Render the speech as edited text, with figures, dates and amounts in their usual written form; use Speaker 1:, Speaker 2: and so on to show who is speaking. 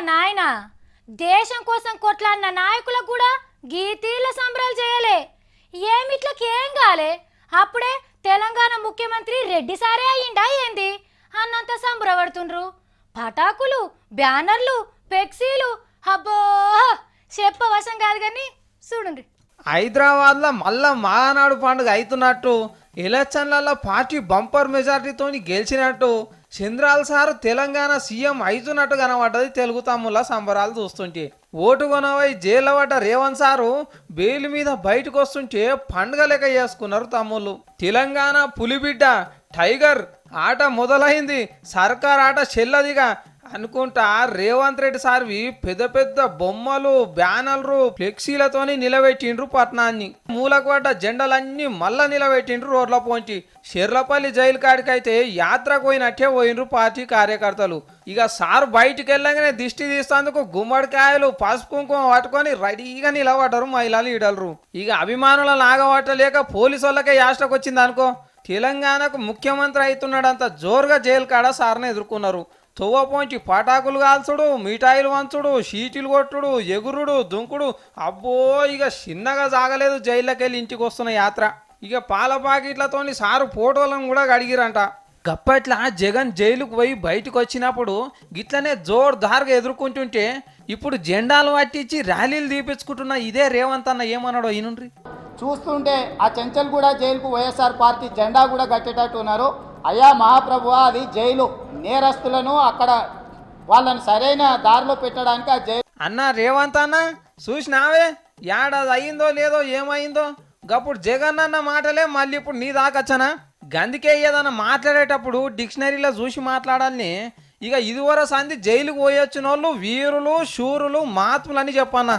Speaker 1: నాయన దేశం కోసం కొట్లాడిన నాయకులకు కూడా గీతీల సంబరాలు చేయలే. ఏమిట్లకేం కాలే. అప్పుడే తెలంగాణ ముఖ్యమంత్రి రెడ్డి సారే అయ్యిండా ఏంది అన్నంత సంబరపడుతుండ్రు. పటాకులు, బ్యానర్లు, ఫ్లెక్సీలు, అబ్బో చెప్పవశం కాదు కానీ చూడండి.
Speaker 2: హైదరాబాద్లో మళ్ళా మహానాడు పండుగ అవుతున్నట్టు, ఎలక్షన్లలో పార్టీ బంపర్ మెజార్టీతో గెలిచినట్టు చంద్రాల సారు తెలంగాణ సీఎం అవుతున్నట్టు కనబడ్డది తెలుగు తమ్ముళ్ళ సంబరాలు చూస్తుంటే. ఓటు కొనవై జైల్లో పడ్డ రేవంత్ సారు బెయిల్ మీద బయటకు వస్తుంటే పండుగ లెక్క చేసుకున్నారు తమ్ముళ్ళు. తెలంగాణ పులిబిడ్డ టైగర్ ఆట మొదలైంది, సర్కార్ ఆట చెల్లదిగా అనుకుంటా రేవంత్ రెడ్డి సార్వి పెద్ద పెద్ద బొమ్మలు, బ్యానర్లు, ఫ్లెక్సీలతోని నిలబెట్టిండ్రు పట్నాన్ని. మూలకు పడ్డ జెండలన్నీ మళ్ళా నిలబెట్టిండ్రు రోడ్ల పోంచి. షెర్లపల్లి జైలు కాడికైతే యాత్రకు పోయినట్టే పోయినరు పార్టీ కార్యకర్తలు. ఇక సార్ బయటికి వెళ్ళగానే దిష్టి తీస్తేందుకు గుమ్మడికాయలు, పసుపు కుంకుమ పట్టుకొని రెడీగా నిలబడ్డరు మహిళలు ఈడలరు. ఇక అభిమానుల నాగబట్టలేక పోలీసు వాళ్ళకే యాస్టకు వచ్చింది అనుకో. తెలంగాణకు ముఖ్యమంత్రి అవుతున్నాడంత జోరుగా జైలు కాడ సార్ని ఎదుర్కొన్నారు. తొవ్వపోంచి పటాకులు కాల్చుడు, మిఠాయిలు వంచుడు, షీటీలు కొట్టుడు, ఎగురుడు, దుంకుడు, అబ్బో ఇక చిన్నగా సాగలేదు జైల్లోకి వెళ్ళి ఇంటికి వస్తున్న యాత్ర. ఇక పాల ప్యాకెట్లతోని సారు ఫోటోలను కూడా అడిగిరంట. గప్పట్లా జగన్ జైలుకు పోయి బయటకు వచ్చినప్పుడు గిట్లనే జోర్దార్గా ఎదుర్కొంటుంటే ఇప్పుడు జెండాలు పట్టించి ర్యాలీలు తీపించుకుంటున్న ఇదే రేవంత్ అన్న ఏమన్నాడో ఈనుండ్రి.
Speaker 3: చూస్తుంటే ఆ చెంచల్ కూడా జైలుకు వైఎస్ఆర్ పార్టీ జెండా కూడా కట్టేటట్టు ఉన్నారు. అయ్యా మహాప్రభు, అది జైలు, నేరస్తులను అక్కడ వాళ్ళని సరైన దారిలో పెట్టడానికి ఆ జైలు.
Speaker 2: అన్న రేవంత్ అన్న చూసినావే ఏడాది అయిందో లేదో ఏమైందో, గప్పుడు జగన్ అన్న మాటలే మళ్ళీ ఇప్పుడు నీ దాకచ్చనా. గందుకే ఏదన్నా మాట్లాడేటప్పుడు డిక్షనరీలో చూసి మాట్లాడాలని. ఇక ఇదివరకు సంది జైలుకు పోయొచ్చిన వాళ్ళు వీరులు, శూరులు, మహాత్ములు అని చెప్పన్నా.